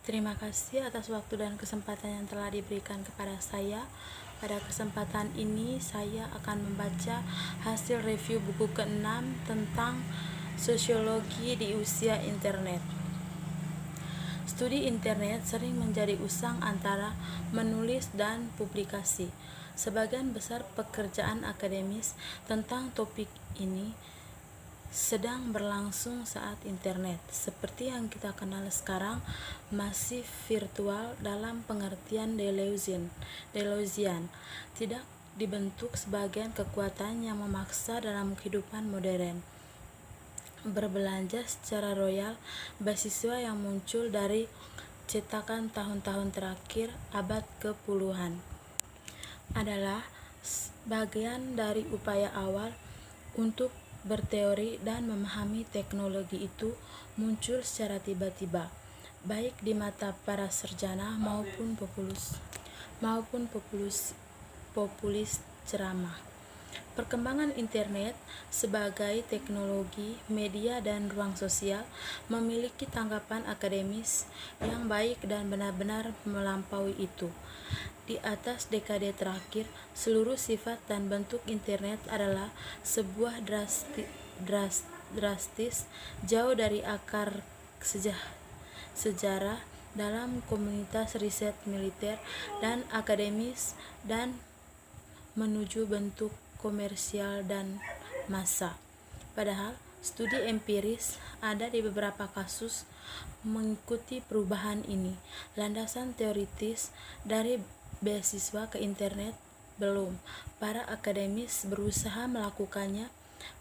Terima kasih atas waktu dan kesempatan yang telah diberikan kepada saya. Pada kesempatan ini, saya akan membaca hasil review buku ke-6 tentang sosiologi di usia internet. Studi internet sering menjadi usang antara menulis dan publikasi. Sebagian besar pekerjaan akademis tentang topik ini sedang berlangsung saat internet, seperti yang kita kenal sekarang, masih virtual dalam pengertian Deleuzian, tidak dibentuk sebagai kekuatan yang memaksa dalam kehidupan modern. Berbelanja secara royal, beasiswa yang muncul dari cetakan tahun-tahun terakhir abad ke-puluhan adalah bagian dari upaya awal untuk berteori dan memahami teknologi itu muncul secara tiba-tiba, baik di mata para sarjana maupun populis ceramah. Perkembangan internet sebagai teknologi, media, dan ruang sosial memiliki tanggapan akademis yang baik dan benar-benar melampaui itu. Di atas dekade terakhir, seluruh sifat dan bentuk internet adalah sebuah drastis jauh dari akar sejarah dalam komunitas riset militer dan akademis dan menuju bentuk komersial dan massa. Padahal studi empiris ada di beberapa kasus mengikuti perubahan ini. Landasan teoritis dari beasiswa ke internet belum. Para akademis berusaha melakukannya,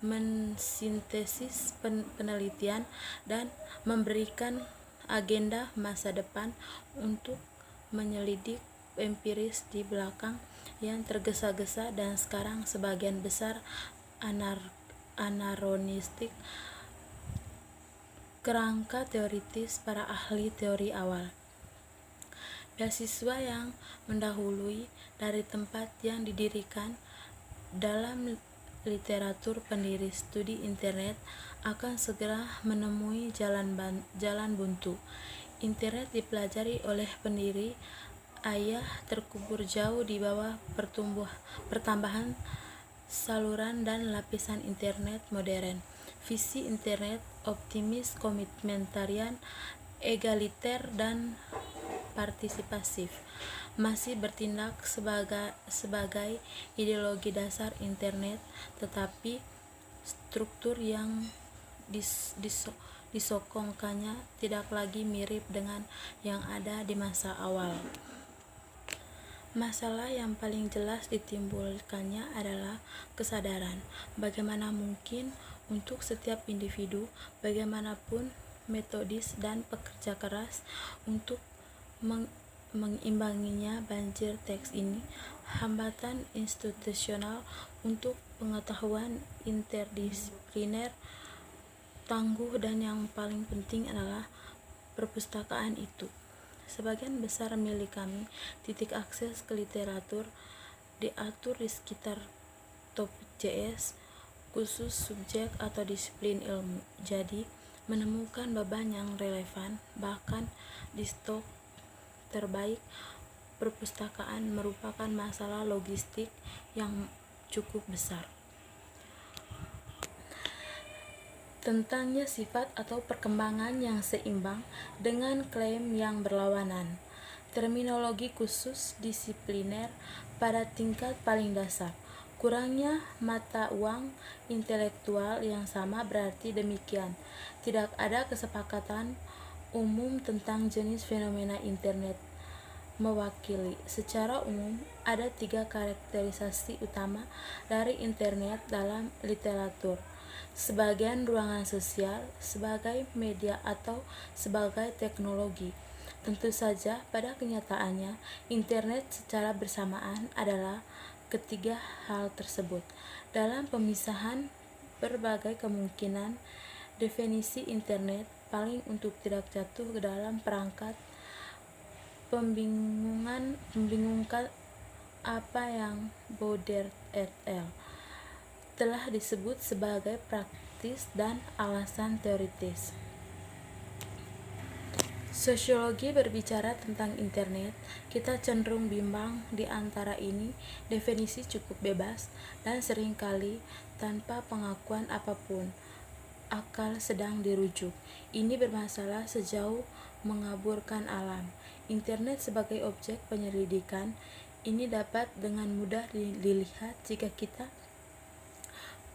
mensintesis penelitian dan memberikan agenda masa depan untuk menyelidik empiris di belakang yang tergesa-gesa dan sekarang sebagian besar anarkonistik kerangka teoritis para ahli teori awal. Beasiswa yang mendahului dari tempat yang didirikan dalam literatur pendiri studi internet akan segera menemui jalan buntu. Internet dipelajari oleh pendiri ayah terkubur jauh di bawah pertambahan saluran dan lapisan internet modern. Visi internet optimis, komitmentarian, egaliter, dan partisipasif masih bertindak sebagai ideologi dasar internet, tetapi struktur yang disokongkannya tidak lagi mirip dengan yang ada di masa awal. Masalah yang paling jelas ditimbulkannya adalah kesadaran bagaimana mungkin untuk setiap individu, bagaimanapun metodis dan pekerja keras, untuk mengimbanginya. Banjir teks ini, hambatan institusional untuk pengetahuan interdisipliner, tangguh, dan yang paling penting adalah perpustakaan itu. Sebagian besar milik kami, titik akses ke literatur diatur di sekitar topik JS, khusus subjek atau disiplin ilmu. Jadi, menemukan beban yang relevan, bahkan di stok terbaik perpustakaan, merupakan masalah logistik yang cukup besar. Tentangnya sifat atau perkembangan yang seimbang dengan klaim yang berlawanan. Terminologi khusus disipliner pada tingkat paling dasar. Kurangnya mata uang intelektual yang sama berarti demikian. Tidak ada kesepakatan umum tentang jenis fenomena internet. Mewakili secara umum ada 3 karakterisasi utama dari internet dalam literatur: sebagai ruangan sosial, sebagai media, atau sebagai teknologi. Tentu saja pada kenyataannya internet secara bersamaan adalah ketiga hal tersebut. Dalam pemisahan berbagai kemungkinan definisi internet paling untuk tidak jatuh ke dalam perangkat membingungkan apa yang Baudelaire et al. Telah disebut sebagai praktis dan alasan teoritis. Sosiologi berbicara tentang internet, kita cenderung bimbang di antara ini. Definisi cukup bebas dan seringkali tanpa pengakuan apapun. Akal sedang dirujuk. Ini bermasalah sejauh mengaburkan alam. Internet sebagai objek penyelidikan ini dapat dengan mudah dilihat jika kita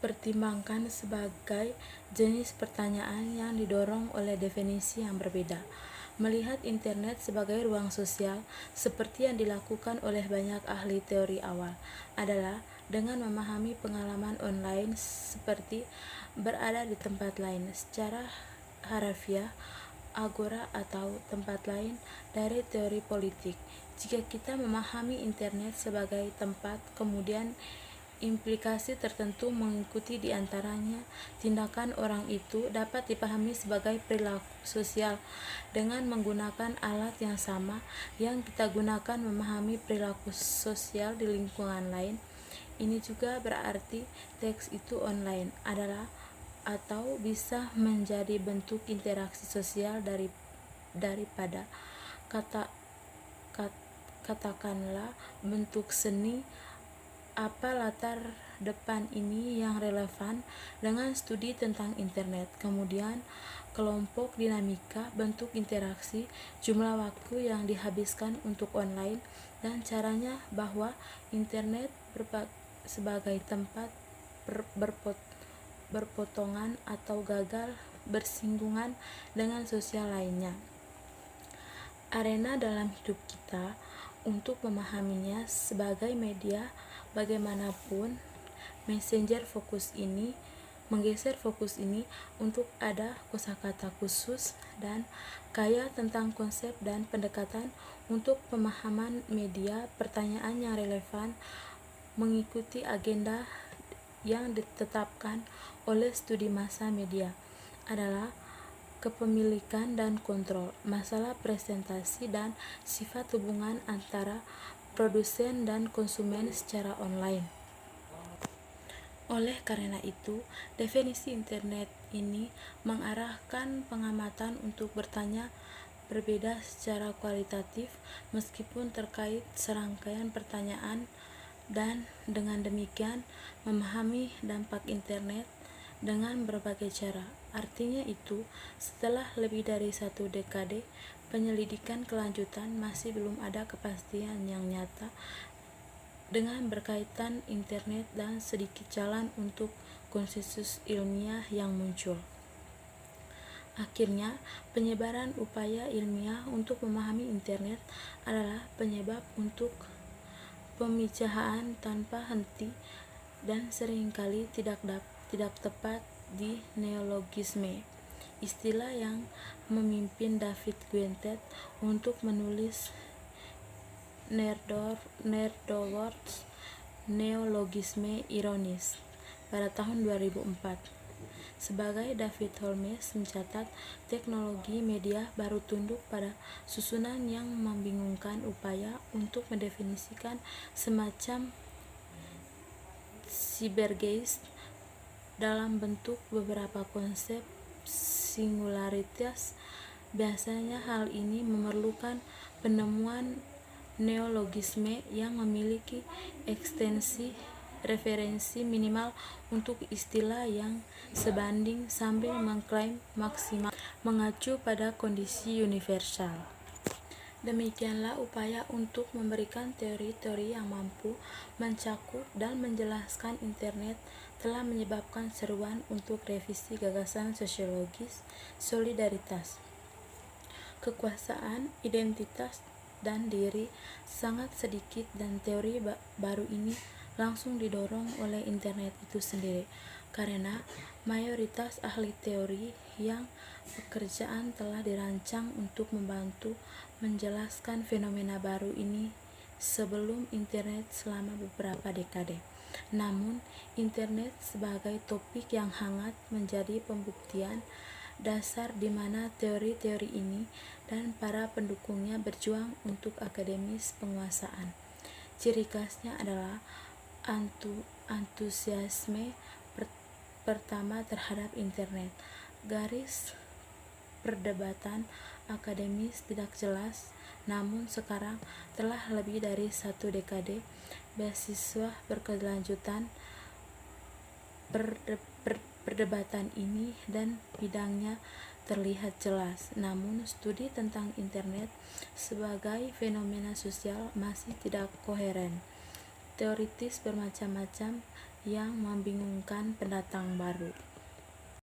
pertimbangkan sebagai jenis pertanyaan yang didorong oleh definisi yang berbeda. Melihat internet sebagai ruang sosial, seperti yang dilakukan oleh banyak ahli teori awal, adalah dengan memahami pengalaman online seperti berada di tempat lain secara harafiah, agora atau tempat lain dari teori politik. Jika kita memahami internet sebagai tempat, kemudian implikasi tertentu mengikuti di antaranya, tindakan orang itu dapat dipahami sebagai perilaku sosial dengan menggunakan alat yang sama yang kita gunakan memahami perilaku sosial di lingkungan lain. Ini juga berarti teks itu online adalah atau bisa menjadi bentuk interaksi sosial daripada katakanlah bentuk seni. Apa latar depan ini yang relevan dengan studi tentang internet, kemudian kelompok dinamika, bentuk interaksi, jumlah waktu yang dihabiskan untuk online, dan caranya bahwa internet sebagai tempat berpotongan atau gagal bersinggungan dengan sosial lainnya. Arena dalam hidup kita untuk memahaminya sebagai media bagaimanapun menggeser fokus ini untuk ada kosakata khusus dan kaya tentang konsep dan pendekatan untuk pemahaman media. Pertanyaan yang relevan mengikuti agenda yang ditetapkan oleh studi massa media adalah kepemilikan dan kontrol, masalah presentasi, dan sifat hubungan antara produsen dan konsumen secara online. Oleh karena itu, definisi internet ini mengarahkan pengamatan untuk bertanya berbeda secara kualitatif meskipun terkait serangkaian pertanyaan, dan dengan demikian memahami dampak internet dengan berbagai cara. Artinya itu, setelah lebih dari 1 dekade penyelidikan kelanjutan, masih belum ada kepastian yang nyata dengan berkaitan internet dan sedikit jalan untuk konsensus ilmiah yang muncul. Akhirnya, penyebaran upaya ilmiah untuk memahami internet adalah penyebab untuk pemijahan tanpa henti dan seringkali tidak tepat di neologisme, istilah yang memimpin David Guentet untuk menulis Nerdowitz Neologisme Ironis pada tahun 2004. Sebagai David Holmes mencatat, teknologi media baru tunduk pada susunan yang membingungkan upaya untuk mendefinisikan semacam cybergeist dalam bentuk beberapa konsep singularitas. Biasanya hal ini memerlukan penemuan neologisme yang memiliki ekstensi referensi minimal untuk istilah yang sebanding sambil mengklaim maksimal mengacu pada kondisi universal. Demikianlah upaya untuk memberikan teori-teori yang mampu mencakup dan menjelaskan internet telah menyebabkan seruan untuk revisi gagasan sosiologis solidaritas, kekuasaan, identitas, dan diri. Sangat sedikit dan teori baru ini langsung didorong oleh internet itu sendiri, karena mayoritas ahli teori yang pekerjaan telah dirancang untuk membantu menjelaskan fenomena baru ini sebelum internet selama beberapa dekade. Namun, internet sebagai topik yang hangat menjadi pembuktian dasar di mana teori-teori ini dan para pendukungnya berjuang untuk akademis penguasaan. Ciri khasnya adalah antusiasme pertama terhadap internet, garis perdebatan akademis tidak jelas, namun sekarang telah lebih dari 1 dekade beasiswa berkelanjutan. Perdebatan ini dan bidangnya terlihat jelas, namun studi tentang internet sebagai fenomena sosial masih tidak koheren. Teoritis bermacam-macam yang membingungkan pendatang baru.